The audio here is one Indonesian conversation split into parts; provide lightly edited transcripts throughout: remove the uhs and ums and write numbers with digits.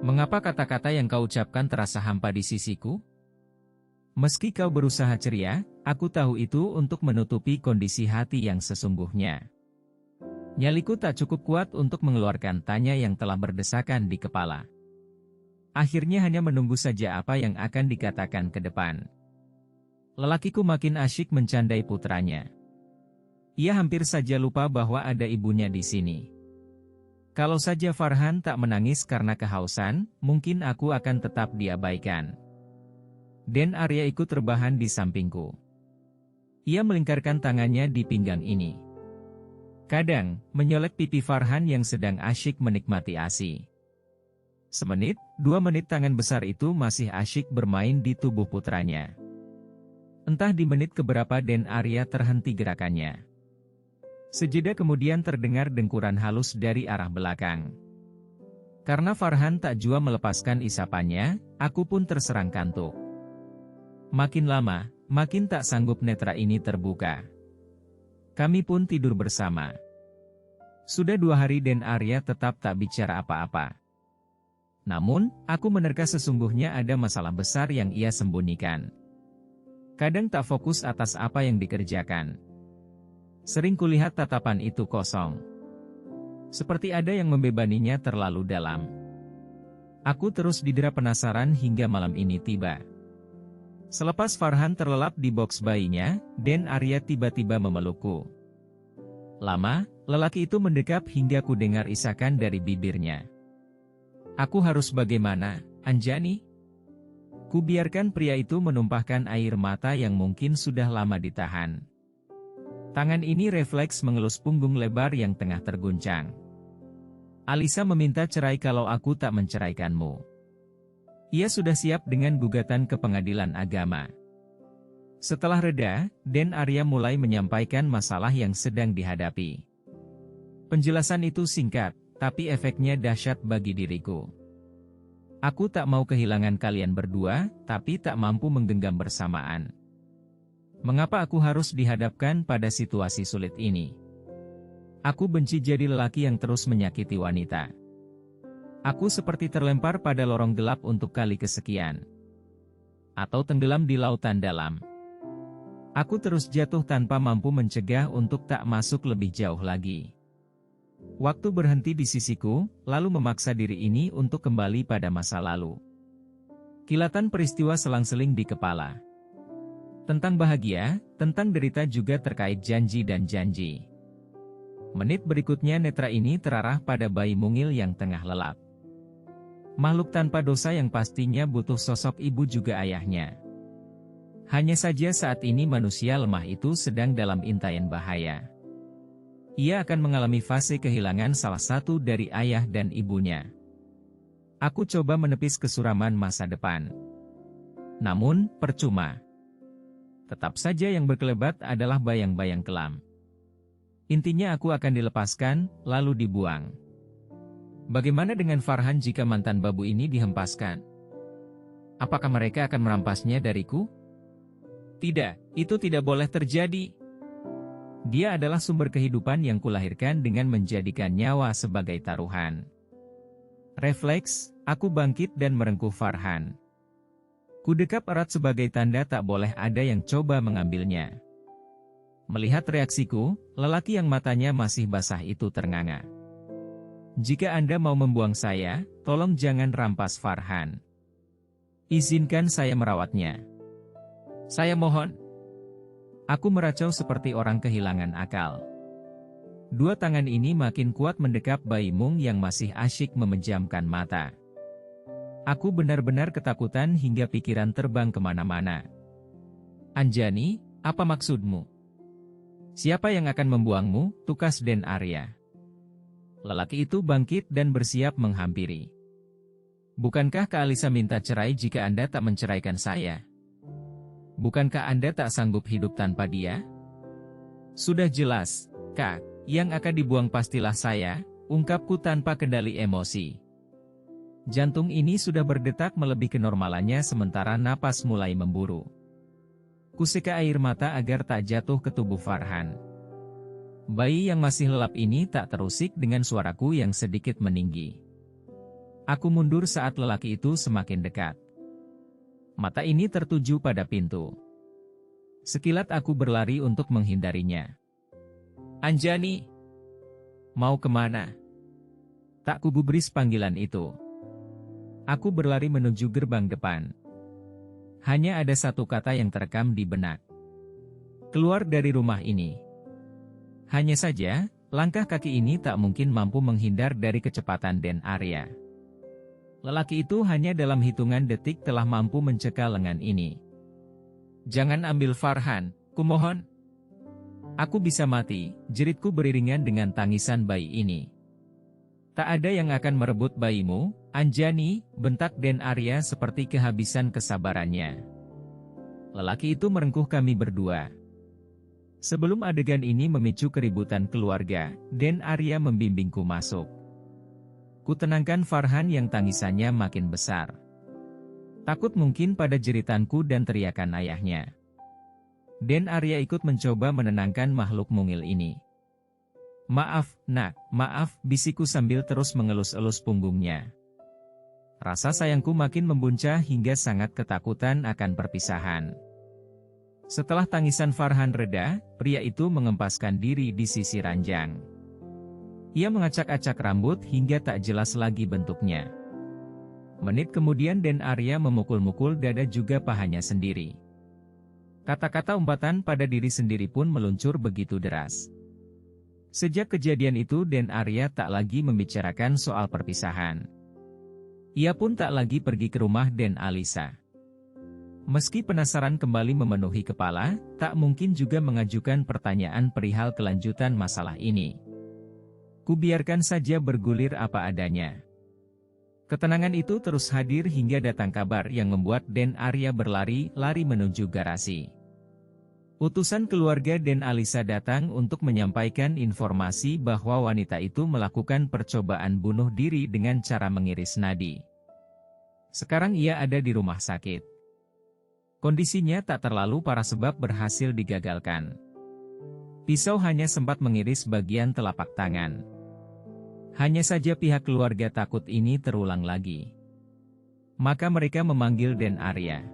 Mengapa kata-kata yang kau ucapkan terasa hampa di sisiku? Meski kau berusaha ceria, aku tahu itu untuk menutupi kondisi hati yang sesungguhnya. Nyaliku tak cukup kuat untuk mengeluarkan tanya yang telah berdesakan di kepala. Akhirnya hanya menunggu saja apa yang akan dikatakan ke depan. Lelakiku makin asyik mencandai putranya. Ia hampir saja lupa bahwa ada ibunya di sini. Kalau saja Farhan tak menangis karena kehausan, mungkin aku akan tetap diabaikan. Dan Arya ikut terbahan di sampingku. Ia melingkarkan tangannya di pinggang ini. Kadang, menyolek pipi Farhan yang sedang asyik menikmati ASI. Semenit, 2 menit tangan besar itu masih asyik bermain di tubuh putranya. Entah di menit keberapa Dan Arya terhenti gerakannya. Sejeda kemudian terdengar dengkuran halus dari arah belakang. Karena Farhan tak jua melepaskan isapannya, aku pun terserang kantuk. Makin lama, makin tak sanggup netra ini terbuka. Kami pun tidur bersama. Sudah 2 hari Dan Arya tetap tak bicara apa-apa. Namun, aku menerka sesungguhnya ada masalah besar yang ia sembunyikan. Kadang tak fokus atas apa yang dikerjakan. Sering kulihat tatapan itu kosong. Seperti ada yang membebaninya terlalu dalam. Aku terus didera penasaran hingga malam ini tiba. Selepas Farhan terlelap di boks bayinya, Dan Arya tiba-tiba memelukku. Lama, lelaki itu mendekap hingga ku dengar isakan dari bibirnya. Aku harus bagaimana, Anjani? Kubiarkan pria itu menumpahkan air mata yang mungkin sudah lama ditahan. Tangan ini refleks mengelus punggung lebar yang tengah terguncang. Alisa meminta cerai kalau aku tak menceraikanmu. Ia sudah siap dengan gugatan ke pengadilan agama. Setelah reda, Dan Arya mulai menyampaikan masalah yang sedang dihadapi. Penjelasan itu singkat, tapi efeknya dahsyat bagi diriku. Aku tak mau kehilangan kalian berdua, tapi tak mampu menggenggam bersamaan. Mengapa aku harus dihadapkan pada situasi sulit ini? Aku benci jadi lelaki yang terus menyakiti wanita. Aku seperti terlempar pada lorong gelap untuk kali kesekian. Atau tenggelam di lautan dalam. Aku terus jatuh tanpa mampu mencegah untuk tak masuk lebih jauh lagi. Waktu berhenti di sisiku, lalu memaksa diri ini untuk kembali pada masa lalu. Kilatan peristiwa selang-seling di kepala. Tentang bahagia, tentang derita juga terkait janji dan janji. Menit berikutnya netra ini terarah pada bayi mungil yang tengah lelap. Makhluk tanpa dosa yang pastinya butuh sosok ibu juga ayahnya. Hanya saja saat ini manusia lemah itu sedang dalam intayan bahaya. Ia akan mengalami fase kehilangan salah satu dari ayah dan ibunya. Aku coba menepis kesuraman masa depan. Namun, percuma. Tetap saja yang berkelebat adalah bayang-bayang kelam. Intinya aku akan dilepaskan, lalu dibuang. Bagaimana dengan Farhan jika mantan babu ini dihempaskan? Apakah mereka akan merampasnya dariku? Tidak, itu tidak boleh terjadi. Dia adalah sumber kehidupan yang kulahirkan dengan menjadikan nyawa sebagai taruhan. Refleks, aku bangkit dan merengkuh Farhan. Kudekap erat sebagai tanda tak boleh ada yang coba mengambilnya. Melihat reaksiku, lelaki yang matanya masih basah itu ternganga. Jika Anda mau membuang saya, tolong jangan rampas Farhan. Izinkan saya merawatnya. Saya mohon. Aku meracau seperti orang kehilangan akal. 2 tangan ini makin kuat mendekap bayi mung yang masih asyik memejamkan mata. Aku benar-benar ketakutan hingga pikiran terbang kemana-mana. Anjani, apa maksudmu? Siapa yang akan membuangmu, tukas Dan Arya? Lelaki itu bangkit dan bersiap menghampiri. Bukankah Kak Alisa minta cerai jika Anda tak menceraikan saya? Bukankah Anda tak sanggup hidup tanpa dia? Sudah jelas, Kak, yang akan dibuang pastilah saya, ungkapku tanpa kendali emosi. Jantung ini sudah berdetak melebihi kenormalannya sementara napas mulai memburu. Kuseka air mata agar tak jatuh ke tubuh Farhan. Bayi yang masih lelap ini tak terusik dengan suaraku yang sedikit meninggi. Aku mundur saat lelaki itu semakin dekat. Mata ini tertuju pada pintu. Sekilat aku berlari untuk menghindarinya. Anjani! Mau kemana? Tak kugubris panggilan itu. Aku berlari menuju gerbang depan. Hanya ada satu kata yang terekam di benak. Keluar dari rumah ini. Hanya saja, langkah kaki ini tak mungkin mampu menghindar dari kecepatan Den Arya. Lelaki itu hanya dalam hitungan detik telah mampu mencekal lengan ini. Jangan ambil Farhan, kumohon. Aku bisa mati, jeritku beriringan dengan tangisan bayi ini. Tak ada yang akan merebut bayimu, Anjani, bentak Den Arya seperti kehabisan kesabarannya. Lelaki itu merengkuh kami berdua. Sebelum adegan ini memicu keributan keluarga, Den Arya membimbingku masuk. Kutenangkan Farhan yang tangisannya makin besar. Takut mungkin pada jeritanku dan teriakan ayahnya. Den Arya ikut mencoba menenangkan makhluk mungil ini. Maaf, nak, maaf, bisikku sambil terus mengelus-elus punggungnya. Rasa sayangku makin membuncah hingga sangat ketakutan akan perpisahan. Setelah tangisan Farhan reda, pria itu mengempaskan diri di sisi ranjang. Ia mengacak-acak rambut hingga tak jelas lagi bentuknya. Menit kemudian Den Arya memukul-mukul dada juga pahanya sendiri. Kata-kata umpatan pada diri sendiri pun meluncur begitu deras. Sejak kejadian itu Den Arya tak lagi membicarakan soal perpisahan. Ia pun tak lagi pergi ke rumah Den Alisa. Meski penasaran kembali memenuhi kepala, tak mungkin juga mengajukan pertanyaan perihal kelanjutan masalah ini. Kubiarkan saja bergulir apa adanya. Ketenangan itu terus hadir hingga datang kabar yang membuat Den Arya berlari-lari menuju garasi. Utusan keluarga Den Alisa datang untuk menyampaikan informasi bahwa wanita itu melakukan percobaan bunuh diri dengan cara mengiris nadi. Sekarang ia ada di rumah sakit. Kondisinya tak terlalu parah sebab berhasil digagalkan. Pisau hanya sempat mengiris bagian telapak tangan. Hanya saja pihak keluarga takut ini terulang lagi. Maka mereka memanggil Den Arya.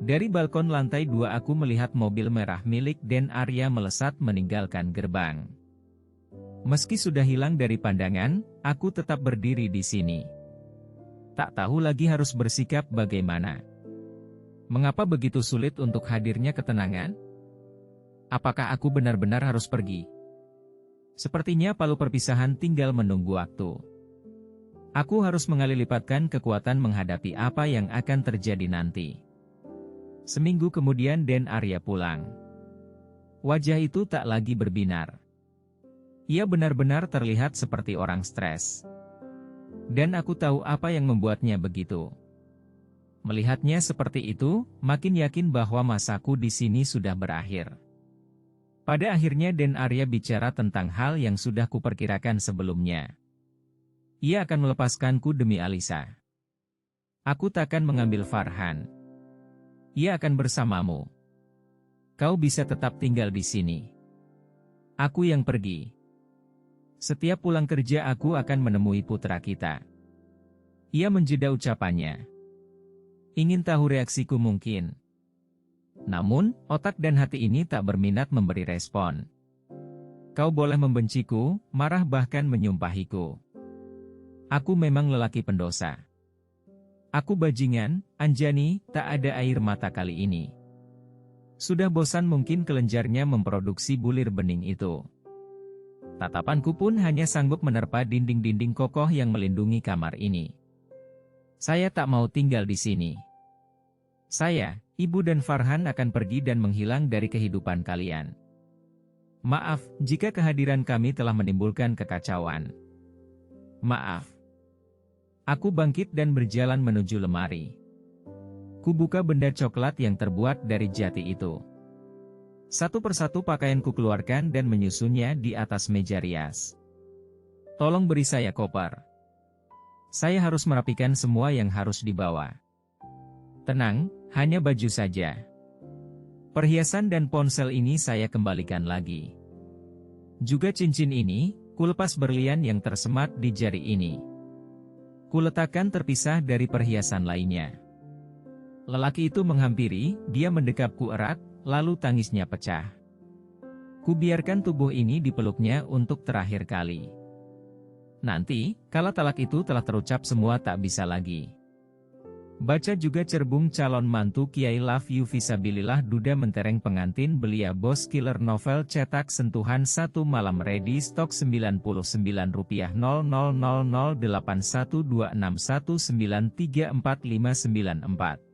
Dari balkon lantai 2 aku melihat mobil merah milik Den Arya melesat meninggalkan gerbang. Meski sudah hilang dari pandangan, aku tetap berdiri di sini. Tak tahu lagi harus bersikap bagaimana. Mengapa begitu sulit untuk hadirnya ketenangan? Apakah aku benar-benar harus pergi? Sepertinya palu perpisahan tinggal menunggu waktu. Aku harus mengalilipatkan kekuatan menghadapi apa yang akan terjadi nanti. Seminggu kemudian Den Arya pulang. Wajah itu tak lagi berbinar. Ia benar-benar terlihat seperti orang stres. Dan aku tahu apa yang membuatnya begitu. Melihatnya seperti itu, makin yakin bahwa masaku di sini sudah berakhir. Pada akhirnya Den Arya bicara tentang hal yang sudah kuperkirakan sebelumnya. Ia akan melepaskanku demi Alisa. Aku takkan mengambil Farhan. Ia akan bersamamu. Kau bisa tetap tinggal di sini. Aku yang pergi. Setiap pulang kerja aku akan menemui putra kita. Ia menjeda ucapannya. Ingin tahu reaksiku mungkin. Namun, otak dan hati ini tak berminat memberi respon. Kau boleh membenciku, marah bahkan menyumpahiku. Aku memang lelaki pendosa. Aku bajingan, Anjani, tak ada air mata kali ini. Sudah bosan mungkin kelenjarnya memproduksi bulir bening itu. Tatapanku pun hanya sanggup menerpa dinding-dinding kokoh yang melindungi kamar ini. Saya tak mau tinggal di sini. Saya, ibu dan Farhan akan pergi dan menghilang dari kehidupan kalian. Maaf, jika kehadiran kami telah menimbulkan kekacauan. Maaf. Aku bangkit dan berjalan menuju lemari. Kubuka benda coklat yang terbuat dari jati itu. Satu persatu pakaianku keluarkan dan menyusunnya di atas meja rias. Tolong beri saya koper. Saya harus merapikan semua yang harus dibawa. Tenang, hanya baju saja. Perhiasan dan ponsel ini saya kembalikan lagi. Juga cincin ini, kulepas berlian yang tersemat di jari ini. Kuletakkan terpisah dari perhiasan lainnya. Lelaki itu menghampiri, dia mendekapku erat, lalu tangisnya pecah. Kubiarkan tubuh ini dipeluknya untuk terakhir kali. Nanti, kala talak itu telah terucap semua tak bisa lagi. Baca juga cerbung calon mantu Kiai Love You Fisabilillah Duda Mentereng pengantin belia Bos Killer Novel cetak sentuhan 1 malam ready stok Rp99.0000812619345994.